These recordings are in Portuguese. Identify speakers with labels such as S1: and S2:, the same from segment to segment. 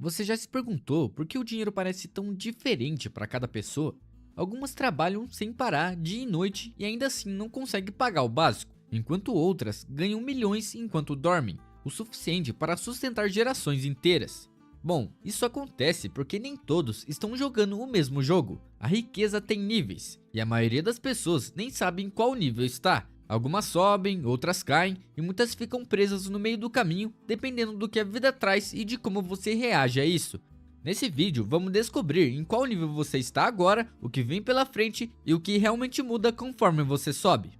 S1: Você já se perguntou por que o dinheiro parece tão diferente para cada pessoa? Algumas trabalham sem parar dia e noite e ainda assim não conseguem pagar o básico, enquanto outras ganham milhões enquanto dormem, o suficiente para sustentar gerações inteiras. Bom, isso acontece porque nem todos estão jogando o mesmo jogo. A riqueza tem níveis, e a maioria das pessoas nem sabe em qual nível está. Algumas sobem, outras caem e muitas ficam presas no meio do caminho, dependendo do que a vida traz e de como você reage a isso. Nesse vídeo, vamos descobrir em qual nível você está agora, o que vem pela frente e o que realmente muda conforme você sobe.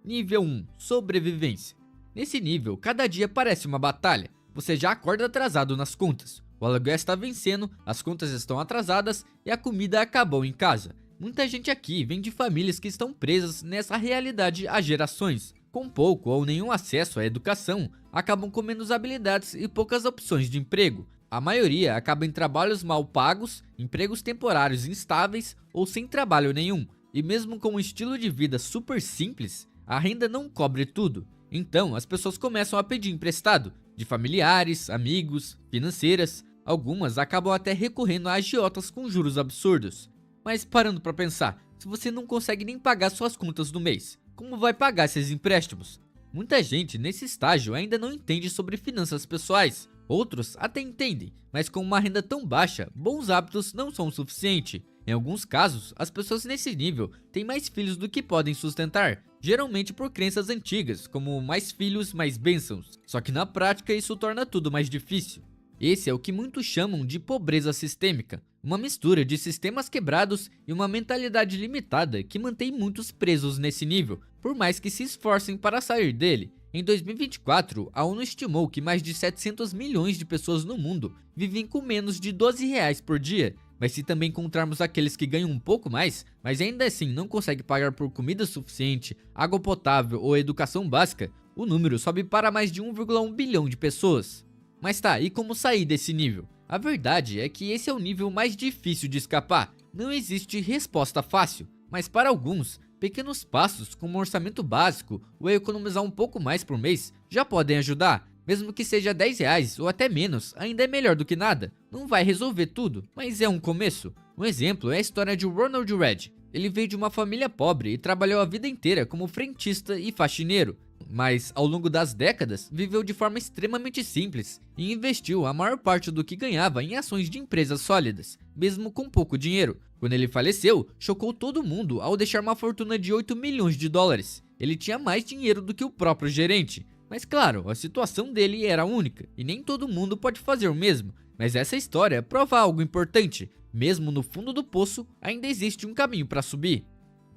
S1: Nível 1: Sobrevivência. Nesse nível, cada dia parece uma batalha. Você já acorda atrasado nas contas. O aluguel está vencendo, as contas estão atrasadas e a comida acabou em casa. Muita gente aqui vem de famílias que estão presas nessa realidade há gerações. Com pouco ou nenhum acesso à educação, acabam com menos habilidades e poucas opções de emprego. A maioria acaba em trabalhos mal pagos, empregos temporários instáveis ou sem trabalho nenhum. E mesmo com um estilo de vida super simples, a renda não cobre tudo. Então as pessoas começam a pedir emprestado, de familiares, amigos, financeiras. Algumas acabam até recorrendo a agiotas com juros absurdos. Mas parando para pensar, se você não consegue nem pagar suas contas do mês, como vai pagar esses empréstimos? Muita gente nesse estágio ainda não entende sobre finanças pessoais. Outros até entendem, mas com uma renda tão baixa, bons hábitos não são o suficiente. Em alguns casos, as pessoas nesse nível têm mais filhos do que podem sustentar, geralmente por crenças antigas, como mais filhos, mais bênçãos. Só que na prática isso torna tudo mais difícil. Esse é o que muitos chamam de pobreza sistêmica, uma mistura de sistemas quebrados e uma mentalidade limitada que mantém muitos presos nesse nível, por mais que se esforcem para sair dele. Em 2024, a ONU estimou que mais de 700 milhões de pessoas no mundo vivem com menos de R$ 12 por dia. Mas se também encontrarmos aqueles que ganham um pouco mais, mas ainda assim não conseguem pagar por comida suficiente, água potável ou educação básica, o número sobe para mais de 1,1 bilhão de pessoas. Mas tá, e como sair desse nível? A verdade é que esse é o nível mais difícil de escapar. Não existe resposta fácil, mas para alguns, pequenos passos como um orçamento básico ou economizar um pouco mais por mês já podem ajudar. Mesmo que seja R$ 10 ou até menos, ainda é melhor do que nada. Não vai resolver tudo, mas é um começo. Um exemplo é a história de Ronald Red. Ele veio de uma família pobre e trabalhou a vida inteira como frentista e faxineiro. Mas ao longo das décadas, viveu de forma extremamente simples e investiu a maior parte do que ganhava em ações de empresas sólidas, mesmo com pouco dinheiro. Quando ele faleceu, chocou todo mundo ao deixar uma fortuna de 8 milhões de dólares. Ele tinha mais dinheiro do que o próprio gerente. Mas claro, a situação dele era única e nem todo mundo pode fazer o mesmo. Mas essa história prova algo importante: mesmo no fundo do poço, ainda existe um caminho para subir.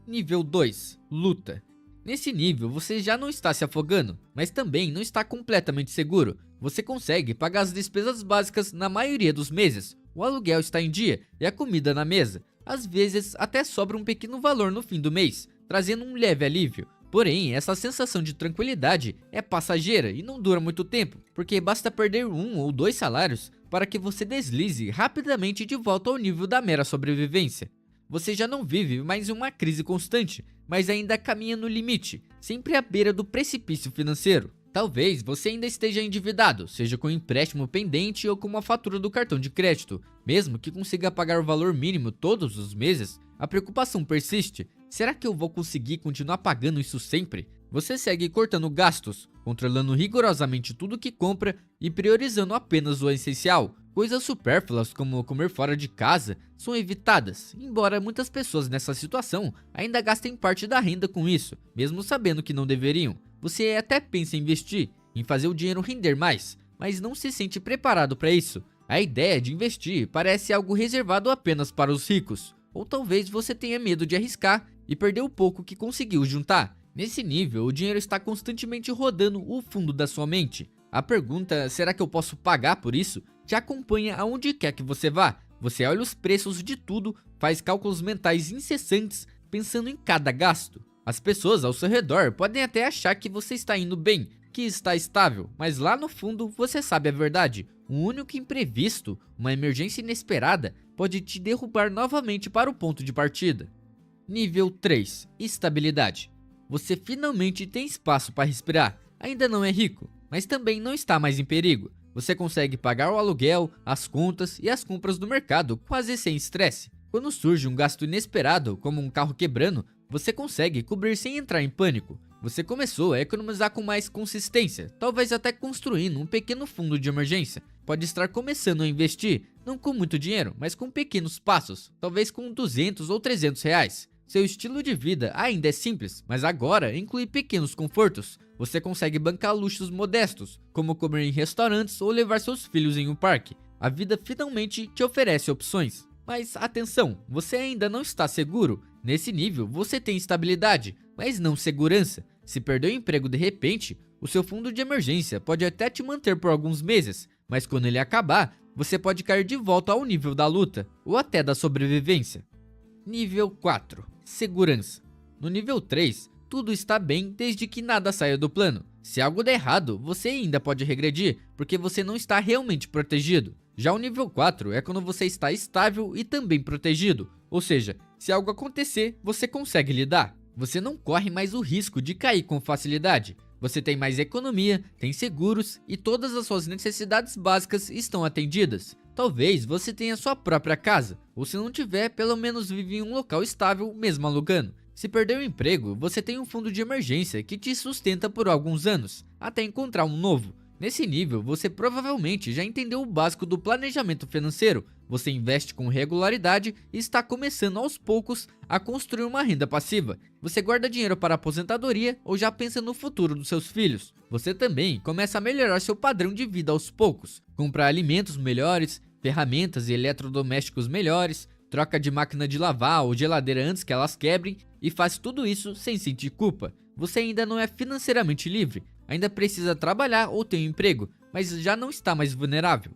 S1: Nível 2: Luta. Nesse nível você já não está se afogando, mas também não está completamente seguro. Você consegue pagar as despesas básicas na maioria dos meses, o aluguel está em dia e a comida na mesa. Às vezes até sobra um pequeno valor no fim do mês, trazendo um leve alívio. Porém, essa sensação de tranquilidade é passageira e não dura muito tempo, porque basta perder 1 ou 2 salários para que você deslize rapidamente de volta ao nível da mera sobrevivência. Você já não vive mais uma crise constante, mas ainda caminha no limite, sempre à beira do precipício financeiro. Talvez você ainda esteja endividado, seja com um empréstimo pendente ou com uma fatura do cartão de crédito. Mesmo que consiga pagar o valor mínimo todos os meses, a preocupação persiste. Será que eu vou conseguir continuar pagando isso sempre? Você segue cortando gastos, controlando rigorosamente tudo que compra e priorizando apenas o essencial. Coisas supérfluas como comer fora de casa são evitadas, embora muitas pessoas nessa situação ainda gastem parte da renda com isso, mesmo sabendo que não deveriam. Você até pensa em investir, em fazer o dinheiro render mais, mas não se sente preparado para isso. A ideia de investir parece algo reservado apenas para os ricos, ou talvez você tenha medo de arriscar e perder o pouco que conseguiu juntar. Nesse nível, o dinheiro está constantemente rodando o fundo da sua mente. A pergunta, será que eu posso pagar por isso, te acompanha aonde quer que você vá. Você olha os preços de tudo, faz cálculos mentais incessantes, pensando em cada gasto. As pessoas ao seu redor podem até achar que você está indo bem, que está estável, mas lá no fundo você sabe a verdade. Um único imprevisto, uma emergência inesperada, pode te derrubar novamente para o ponto de partida. Nível 3: Estabilidade. Você finalmente tem espaço para respirar. Ainda não é rico, mas também não está mais em perigo. Você consegue pagar o aluguel, as contas e as compras do mercado quase sem estresse. Quando surge um gasto inesperado, como um carro quebrando, você consegue cobrir sem entrar em pânico. Você começou a economizar com mais consistência, talvez até construindo um pequeno fundo de emergência. Pode estar começando a investir, não com muito dinheiro, mas com pequenos passos, talvez com 200 ou 300 reais. Seu estilo de vida ainda é simples, mas agora inclui pequenos confortos. Você consegue bancar luxos modestos, como comer em restaurantes ou levar seus filhos em um parque. A vida finalmente te oferece opções. Mas atenção, você ainda não está seguro. Nesse nível, você tem estabilidade, mas não segurança. Se perder o emprego de repente, o seu fundo de emergência pode até te manter por alguns meses, mas quando ele acabar, você pode cair de volta ao nível da luta, ou até da sobrevivência. Nível 4. Segurança. No nível 3, tudo está bem desde que nada saia do plano. Se algo der errado, você ainda pode regredir, porque você não está realmente protegido. Já o nível 4 é quando você está estável e também protegido, ou seja, se algo acontecer, você consegue lidar. Você não corre mais o risco de cair com facilidade. Você tem mais economia, tem seguros e todas as suas necessidades básicas estão atendidas. Talvez você tenha sua própria casa, ou se não tiver, pelo menos vive em um local estável mesmo alugando. Se perder o emprego, você tem um fundo de emergência que te sustenta por alguns anos, até encontrar um novo. Nesse nível, você provavelmente já entendeu o básico do planejamento financeiro. Você investe com regularidade e está começando aos poucos a construir uma renda passiva. Você guarda dinheiro para a aposentadoria ou já pensa no futuro dos seus filhos. Você também começa a melhorar seu padrão de vida aos poucos. Comprar alimentos melhores, ferramentas e eletrodomésticos melhores, troca de máquina de lavar ou geladeira antes que elas quebrem e faz tudo isso sem sentir culpa. Você ainda não é financeiramente livre, ainda precisa trabalhar ou ter um emprego, mas já não está mais vulnerável.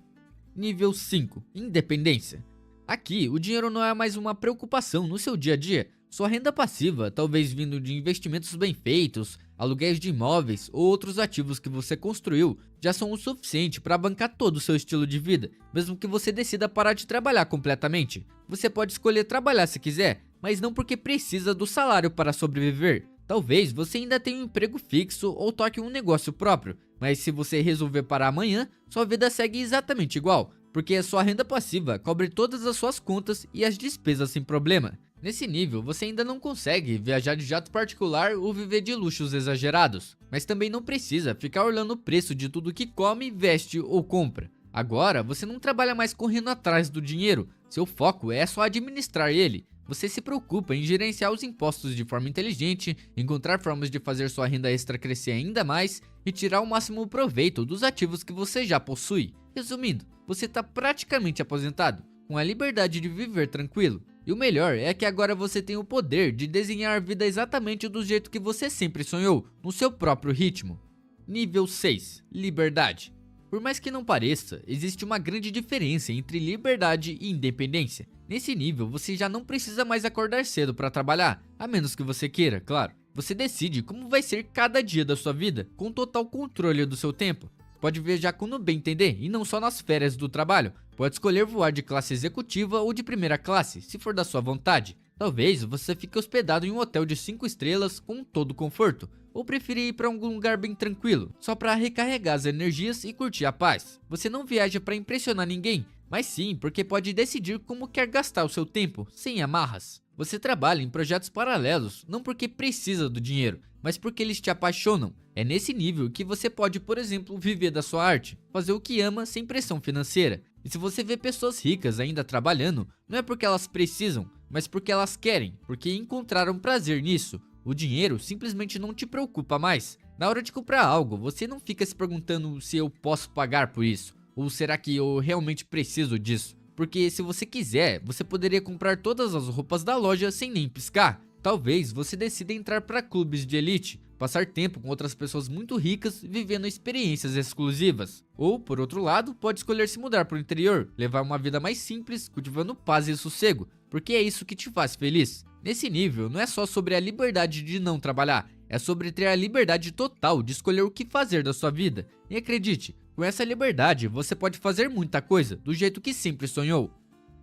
S1: Nível 5. Independência. Aqui, o dinheiro não é mais uma preocupação no seu dia a dia. Sua renda passiva, talvez vindo de investimentos bem feitos, aluguéis de imóveis ou outros ativos que você construiu, já são o suficiente para bancar todo o seu estilo de vida, mesmo que você decida parar de trabalhar completamente. Você pode escolher trabalhar se quiser, mas não porque precisa do salário para sobreviver. Talvez você ainda tenha um emprego fixo ou toque um negócio próprio, mas se você resolver parar amanhã, sua vida segue exatamente igual, porque a sua renda passiva cobre todas as suas contas e as despesas sem problema. Nesse nível, você ainda não consegue viajar de jato particular ou viver de luxos exagerados, mas também não precisa ficar olhando o preço de tudo que come, veste ou compra. Agora, você não trabalha mais correndo atrás do dinheiro, seu foco é só administrar ele. Você se preocupa em gerenciar os impostos de forma inteligente, encontrar formas de fazer sua renda extra crescer ainda mais e tirar o máximo proveito dos ativos que você já possui. Resumindo, você está praticamente aposentado, com a liberdade de viver tranquilo. E o melhor é que agora você tem o poder de desenhar a vida exatamente do jeito que você sempre sonhou, no seu próprio ritmo. Nível 6. Liberdade. Por mais que não pareça, existe uma grande diferença entre liberdade e independência. Nesse nível, você já não precisa mais acordar cedo para trabalhar, a menos que você queira, claro. Você decide como vai ser cada dia da sua vida, com total controle do seu tempo. Pode viajar quando bem entender, e não só nas férias do trabalho. Pode escolher voar de classe executiva ou de primeira classe, se for da sua vontade. Talvez você fique hospedado em um hotel de 5 estrelas com todo conforto, ou preferir ir para algum lugar bem tranquilo, só para recarregar as energias e curtir a paz. Você não viaja para impressionar ninguém, mas sim porque pode decidir como quer gastar o seu tempo, sem amarras. Você trabalha em projetos paralelos, não porque precisa do dinheiro, mas porque eles te apaixonam. É nesse nível que você pode, por exemplo, viver da sua arte, fazer o que ama sem pressão financeira. E se você vê pessoas ricas ainda trabalhando, não é porque elas precisam, mas porque elas querem, porque encontraram prazer nisso. O dinheiro simplesmente não te preocupa mais. Na hora de comprar algo, você não fica se perguntando se eu posso pagar por isso, ou será que eu realmente preciso disso? Porque se você quiser, você poderia comprar todas as roupas da loja sem nem piscar. Talvez você decida entrar para clubes de elite, passar tempo com outras pessoas muito ricas vivendo experiências exclusivas. Ou, por outro lado, pode escolher se mudar para o interior, levar uma vida mais simples, cultivando paz e sossego, porque é isso que te faz feliz. Nesse nível, não é só sobre a liberdade de não trabalhar, é sobre ter a liberdade total de escolher o que fazer da sua vida. E acredite, com essa liberdade você pode fazer muita coisa do jeito que sempre sonhou.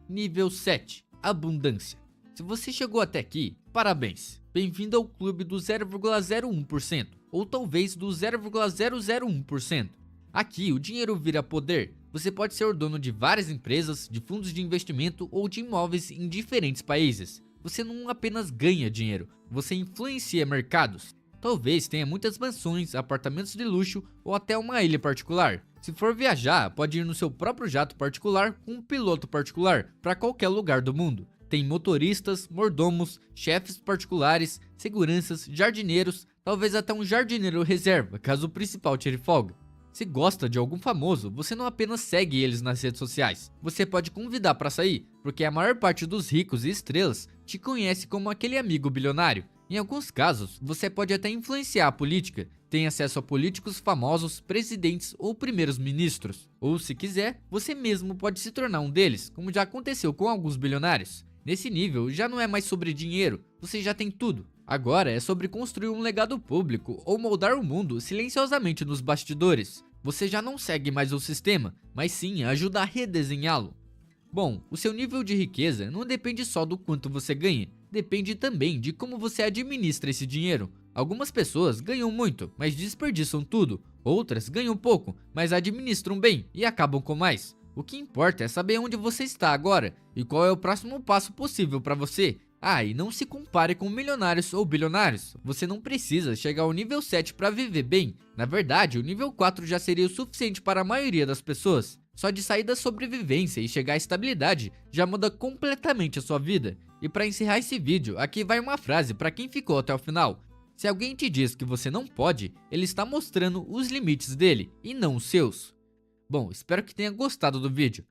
S1: Nível 7. Abundância. Se você chegou até aqui, parabéns! Bem-vindo ao clube do 0,01%, ou talvez do 0,001%. Aqui o dinheiro vira poder. Você pode ser o dono de várias empresas, de fundos de investimento ou de imóveis em diferentes países. Você não apenas ganha dinheiro, você influencia mercados. Talvez tenha muitas mansões, apartamentos de luxo ou até uma ilha particular. Se for viajar, pode ir no seu próprio jato particular com um piloto particular para qualquer lugar do mundo. Tem motoristas, mordomos, chefes particulares, seguranças, jardineiros, talvez até um jardineiro reserva, caso o principal tire folga. Se gosta de algum famoso, você não apenas segue eles nas redes sociais, você pode convidar para sair, porque a maior parte dos ricos e estrelas te conhece como aquele amigo bilionário. Em alguns casos, você pode até influenciar a política, tem acesso a políticos famosos, presidentes ou primeiros ministros. Ou se quiser, você mesmo pode se tornar um deles, como já aconteceu com alguns bilionários. Nesse nível, já não é mais sobre dinheiro, você já tem tudo. Agora é sobre construir um legado público ou moldar o mundo silenciosamente nos bastidores. Você já não segue mais o sistema, mas sim ajuda a redesenhá-lo. Bom, o seu nível de riqueza não depende só do quanto você ganha, depende também de como você administra esse dinheiro. Algumas pessoas ganham muito, mas desperdiçam tudo. Outras ganham pouco, mas administram bem e acabam com mais. O que importa é saber onde você está agora e qual é o próximo passo possível para você. E não se compare com milionários ou bilionários. Você não precisa chegar ao nível 7 para viver bem. Na verdade, o nível 4 já seria o suficiente para a maioria das pessoas. Só de sair da sobrevivência e chegar à estabilidade já muda completamente a sua vida. E para encerrar esse vídeo, aqui vai uma frase para quem ficou até o final. Se alguém te diz que você não pode, ele está mostrando os limites dele e não os seus. Bom, espero que tenha gostado do vídeo.